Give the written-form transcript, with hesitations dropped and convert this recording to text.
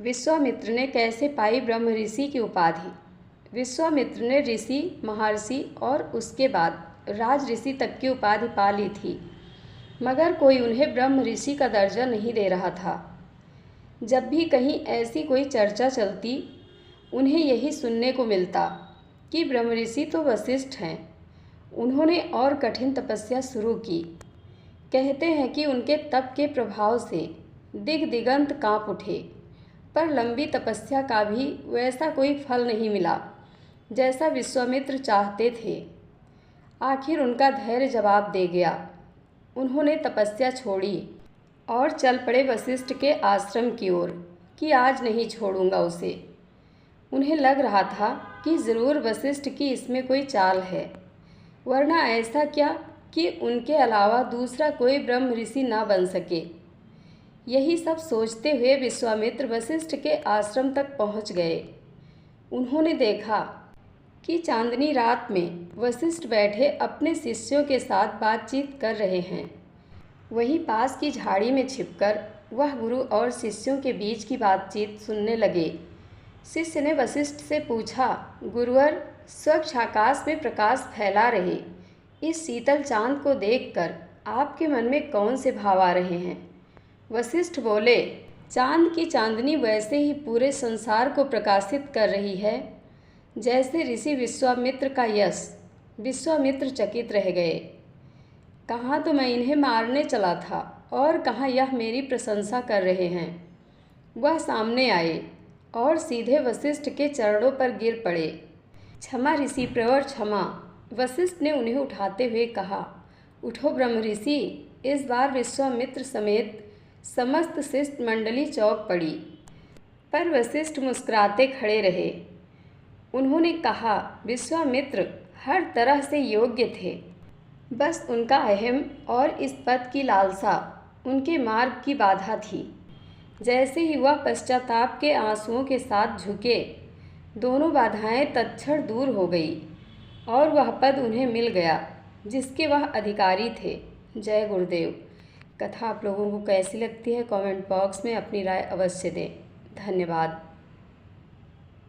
विश्वामित्र ने कैसे पाई ब्रह्म ऋषि की उपाधि। विश्वामित्र ने ऋषि, महर्षि और उसके बाद राज ऋषि तक की उपाधि पा ली थी, मगर कोई उन्हें ब्रह्म ऋषि का दर्जा नहीं दे रहा था। जब भी कहीं ऐसी कोई चर्चा चलती, उन्हें यही सुनने को मिलता कि ब्रह्म ऋषि तो वशिष्ठ हैं। उन्होंने और कठिन तपस्या शुरू की। कहते हैं कि उनके तप के प्रभाव से दिगंत काँप उठे, पर लंबी तपस्या का भी वैसा कोई फल नहीं मिला जैसा विश्वामित्र चाहते थे। आखिर उनका धैर्य जवाब दे गया। उन्होंने तपस्या छोड़ी और चल पड़े वशिष्ठ के आश्रम की ओर कि आज नहीं छोड़ूंगा उसे। उन्हें लग रहा था कि ज़रूर वशिष्ठ की इसमें कोई चाल है, वरना ऐसा क्या कि उनके अलावा दूसरा कोई ब्रह्म ऋषि ना बन सके। यही सब सोचते हुए विश्वामित्र वशिष्ठ के आश्रम तक पहुंच गए। उन्होंने देखा कि चांदनी रात में वशिष्ठ बैठे अपने शिष्यों के साथ बातचीत कर रहे हैं। वहीं पास की झाड़ी में छिपकर वह गुरु और शिष्यों के बीच की बातचीत सुनने लगे। शिष्य ने वशिष्ठ से पूछा, गुरुवर, स्वच्छ आकाश में प्रकाश फैला रहे इस शीतल चांद को देखकर आपके मन में कौन से भाव आ रहे हैं। वशिष्ठ बोले, चांद की चांदनी वैसे ही पूरे संसार को प्रकाशित कर रही है जैसे ऋषि विश्वामित्र का यश। विश्वामित्र चकित रह गए। कहाँ तो मैं इन्हें मारने चला था और कहाँ यह मेरी प्रशंसा कर रहे हैं। वह सामने आए और सीधे वशिष्ठ के चरणों पर गिर पड़े। क्षमा ऋषि प्रवर, क्षमा। वशिष्ठ ने उन्हें उठाते हुए कहा, उठो ब्रह्म ऋषि। इस बार विश्वामित्र समेत समस्त शिष्ट मंडली चौंक पड़ी, पर वशिष्ठ मुस्कुराते खड़े रहे। उन्होंने कहा, विश्वामित्र हर तरह से योग्य थे, बस उनका अहम और इस पद की लालसा उनके मार्ग की बाधा थी। जैसे ही वह पश्चाताप के आंसुओं के साथ झुके, दोनों बाधाएं तत्क्षण दूर हो गई और वह पद उन्हें मिल गया जिसके वह अधिकारी थे। जय गुरुदेव। कथा आप लोगों को कैसी लगती है कमेंट बॉक्स में अपनी राय अवश्य दें। धन्यवाद।